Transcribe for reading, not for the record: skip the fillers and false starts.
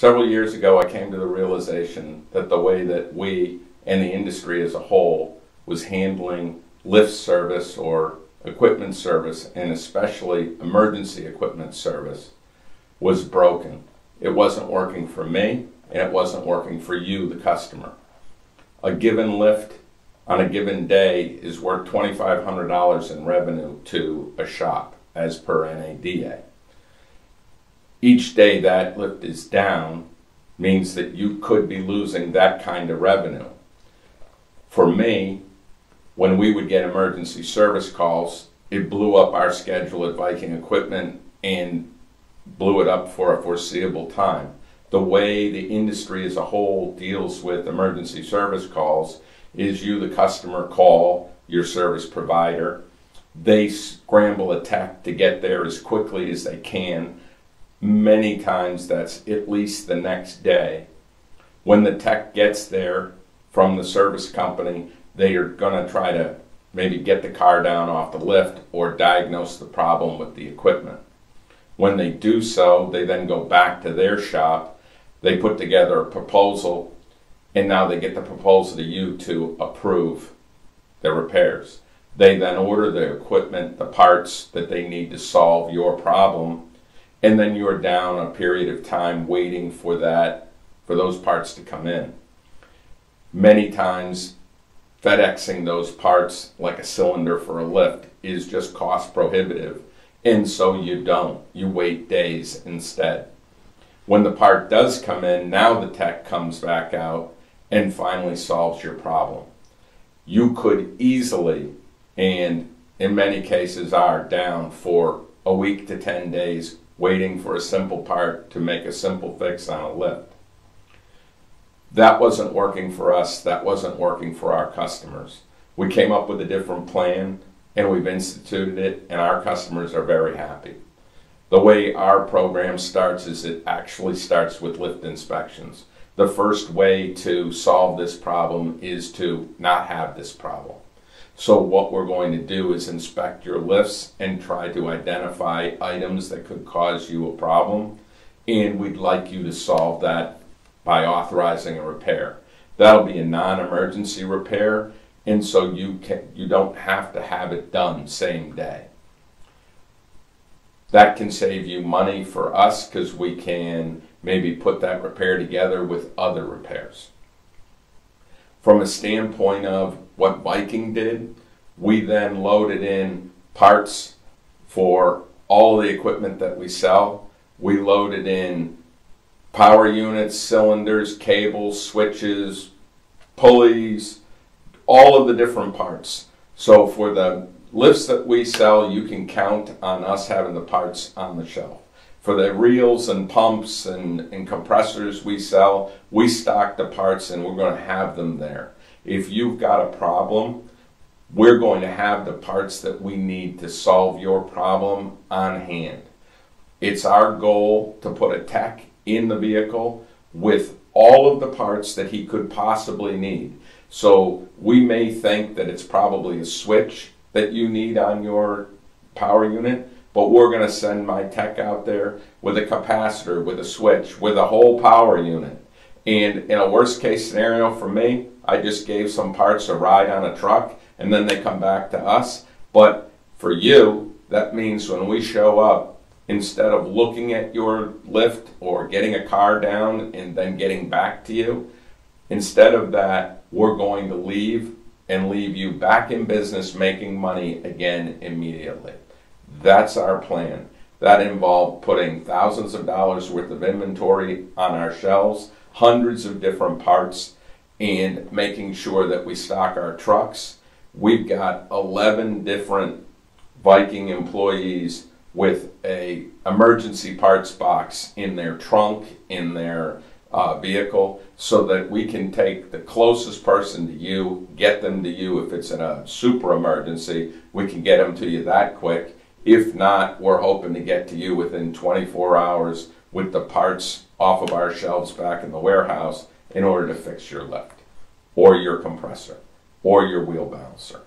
Several years ago, I came to the realization that the way that we and the industry as a whole was handling lift service or equipment service, and especially emergency equipment service, was broken. It wasn't working for me, and it wasn't working for you, the customer. A given lift on a given day is worth $2,500 in revenue to a shop, as per NADA. Each day that lift is down means that you could be losing that kind of revenue. For me, when we would get emergency service calls, it blew up our schedule at Viking Equipment and blew it up for a foreseeable time. The way the industry as a whole deals with emergency service calls is you, the customer, call your service provider. They scramble a tech to get there as quickly as they can. Many times that's at least the next day. When the tech gets there from the service company, they are going to try to maybe get the car down off the lift or diagnose the problem with the equipment. When they do so, they then go back to their shop, they put together a proposal, and now they get the proposal to you to approve the repairs. They then order the equipment, the parts that they need to solve your problem, and then you're down a period of time waiting for those parts to come in. Many times, FedExing those parts, like a cylinder for a lift, is just cost prohibitive, and so you don't. You wait days instead. When the part does come in, now the tech comes back out and finally solves your problem. You could easily, and in many cases are, down for a week to 10 days waiting for a simple part to make a simple fix on a lift. That wasn't working for us. That wasn't working for our customers. We came up with a different plan, and we've instituted it, and our customers are very happy. The way our program starts is it actually starts with lift inspections. The first way to solve this problem is to not have this problem. So what we're going to do is inspect your lifts and try to identify items that could cause you a problem, and we'd like you to solve that by authorizing a repair. That'll be a non-emergency repair, and so you don't have to have it done same day. That can save you money for us because we can maybe put that repair together with other repairs. From a standpoint of what Viking did, we then loaded in parts for all of the equipment that we sell. We loaded in power units, cylinders, cables, switches, pulleys, all of the different parts. So for the lifts that we sell, you can count on us having the parts on the shelf. For the reels and pumps and compressors we sell, we stock the parts and we're going to have them there. If you've got a problem, we're going to have the parts that we need to solve your problem on hand. It's our goal to put a tech in the vehicle with all of the parts that he could possibly need. So we may think that it's probably a switch that you need on your power unit, but we're going to send my tech out there with a capacitor, with a switch, with a whole power unit. And in a worst case scenario for me, I just gave some parts a ride on a truck and then they come back to us. But for you, that means when we show up, instead of looking at your lift or getting a car down and then getting back to you, instead of that, we're going to leave and leave you back in business making money again immediately. That's our plan. That involved putting thousands of dollars worth of inventory on our shelves, hundreds of different parts, and making sure that we stock our trucks. We've got 11 different Viking employees with a emergency parts box in their trunk, in their vehicle, so that we can take the closest person to you, get them to you. If it's in a super emergency, we can get them to you that quick. If not, we're hoping to get to you within 24 hours with the parts off of our shelves back in the warehouse in order to fix your lift, or your compressor, or your wheel balancer.